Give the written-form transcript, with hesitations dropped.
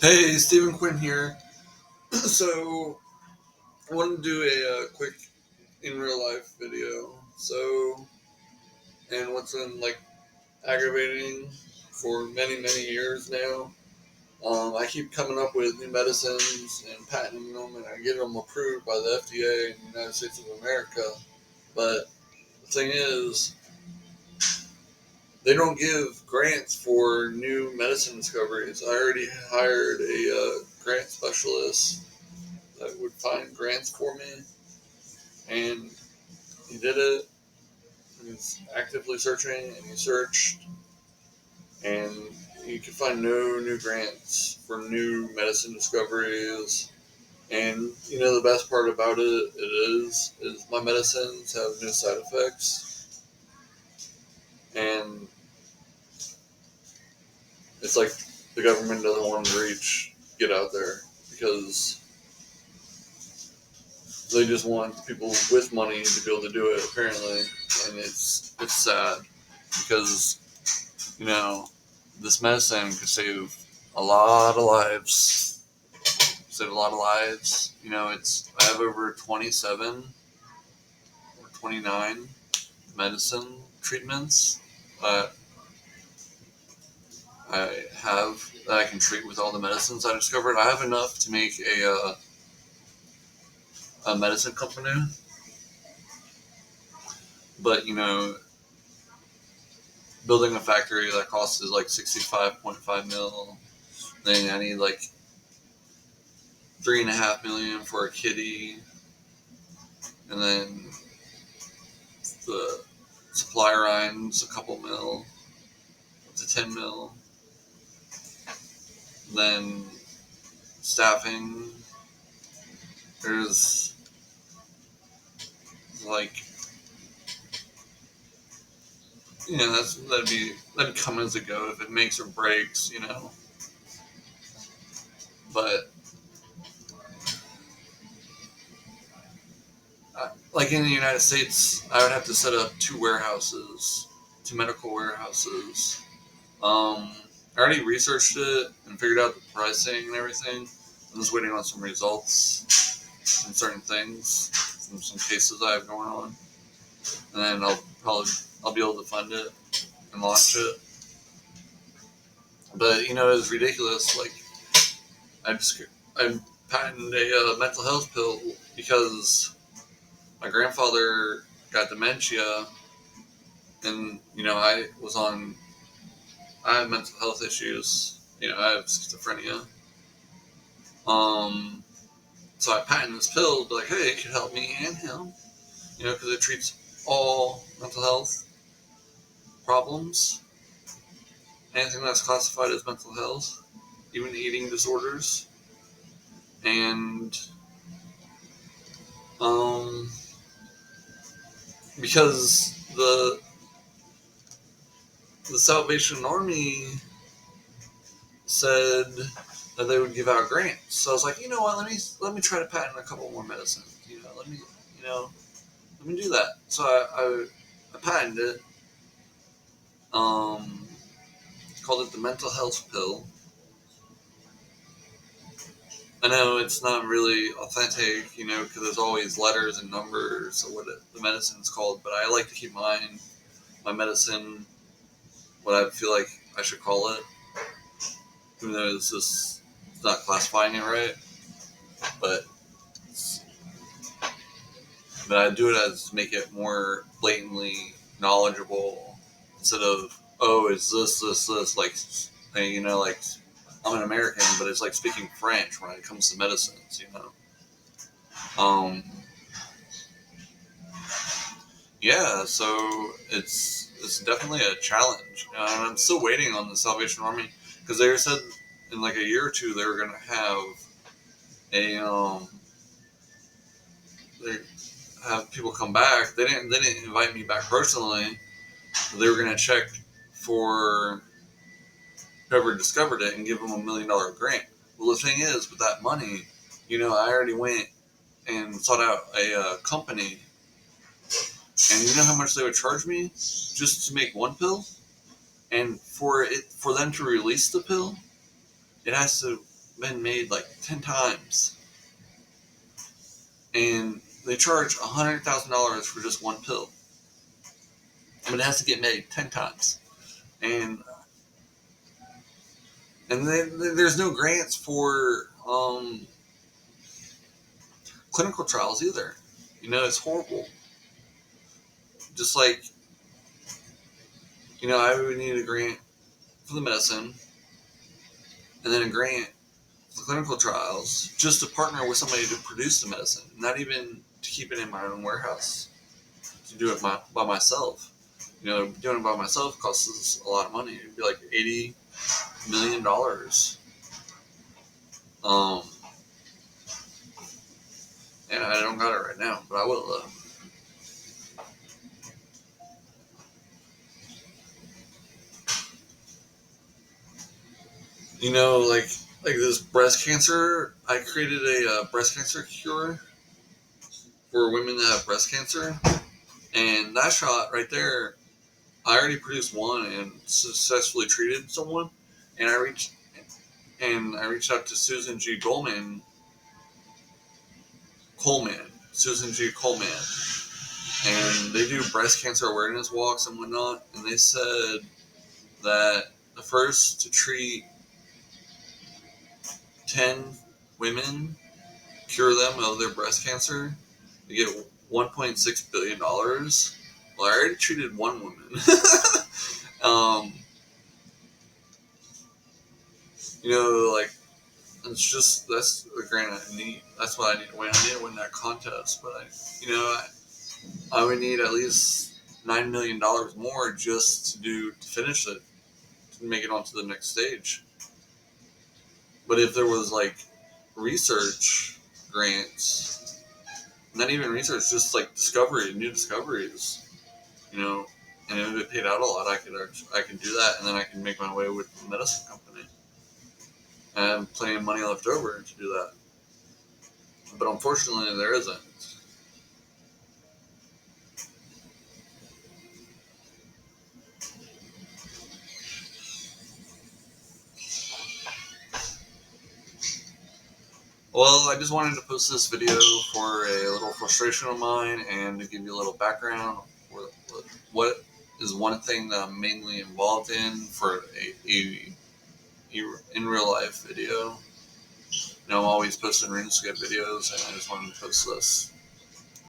Hey, Stephen Quinn here. So, I wanted to do a quick in real life video. And what's been like aggravating for many, many years now, I keep coming up with new medicines and patenting them, and I get them approved by the FDA in the United States of America. But the thing is, they don't give grants for new medicine discoveries. I already hired a grant specialist that would find grants for me, and he did it. He's actively searching, and he searched, and you could find no new grants for new medicine discoveries. And the best part about it is my medicines have no side effects, and it's like the government doesn't want to get out there because they just want people with money to be able to do it apparently, and it's sad because you know, this medicine could save a lot of lives. Save a lot of lives. I have over 27 or 29 medicine treatments that I have that I can treat with all the medicines I discovered. I have enough to make a medicine company, but building a factory that costs is like 65.5 mil. Then I need like 3.5 million for a kitty, and then the supply lines a couple mil, up to 10 mil. Then staffing, there's like that'd come as a go if it makes or breaks. But like in the United States, I would have to set up two medical warehouses. I already researched it and figured out the pricing and everything. I'm just waiting on some results from certain things, from some cases I have going on, and then I'll be able to fund it and launch it. But it's ridiculous. Like I patented a mental health pill because my grandfather got dementia, and I have mental health issues. I have schizophrenia. So I patented this pill, like, hey, it could help me and him. Because it treats all mental health problems, anything that's classified as mental health, even eating disorders, and because the Salvation Army said that they would give out grants. So I was like, you know what? Let me try to patent a couple more medicines. Let me do that. So I patented it. Called it the mental health pill. I know it's not really authentic, because there's always letters and numbers of what the medicine is called. But I like to keep my medicine what I feel like I should call it, even though it's not classifying it right. But I do it as to make it more blatantly knowledgeable instead of, oh, is this like like I'm an American, but it's like speaking French when it comes to medicines. Yeah, so it's definitely a challenge, and I'm still waiting on the Salvation Army because they said in like a year or two they were gonna have a they have people come back. They didn't invite me back personally. They were gonna check for whoever discovered it and give them $1 million grant. Well, the thing is, with that money, I already went and sought out a company, and you know how much they would charge me just to make one pill, and for them to release the pill, it has to been made like 10 times, and they charge $100,000 for just one pill, but it has to get made 10 times, and there's no grants for clinical trials either. It's horrible. Just like, I would need a grant for the medicine, and then a grant for clinical trials, just to partner with somebody to produce the medicine, not even to keep it in my own warehouse, to do it by myself. Doing it by myself costs a lot of money. It'd be like $80 million. Um, and I don't got it right now, but I will. Like this breast cancer. I created a breast cancer cure for women that have breast cancer, and that shot right there, I already produced one and successfully treated someone, and I reached out to Susan G. Coleman, and they do breast cancer awareness walks and whatnot, and they said that the first to treat 10 women, cure them of their breast cancer, they get $1.6 billion. Well, I already treated one woman. um, like, that's the grant I need. That's what I need to win. I need to win that contest, but I would need at least $9 million more just to finish it, to make it onto the next stage. But if there was like research grants, not even research, just like new discoveries, and if it paid out a lot, I can do that, and then I can make my way with the medicine company. And I have plenty of money left over to do that. But unfortunately, there isn't. Well, I just wanted to post this video for a little frustration of mine and to give you a little background for what is one thing that I'm mainly involved in for a in real life video. I'm always posting RuneScape videos, and I just wanted to post this.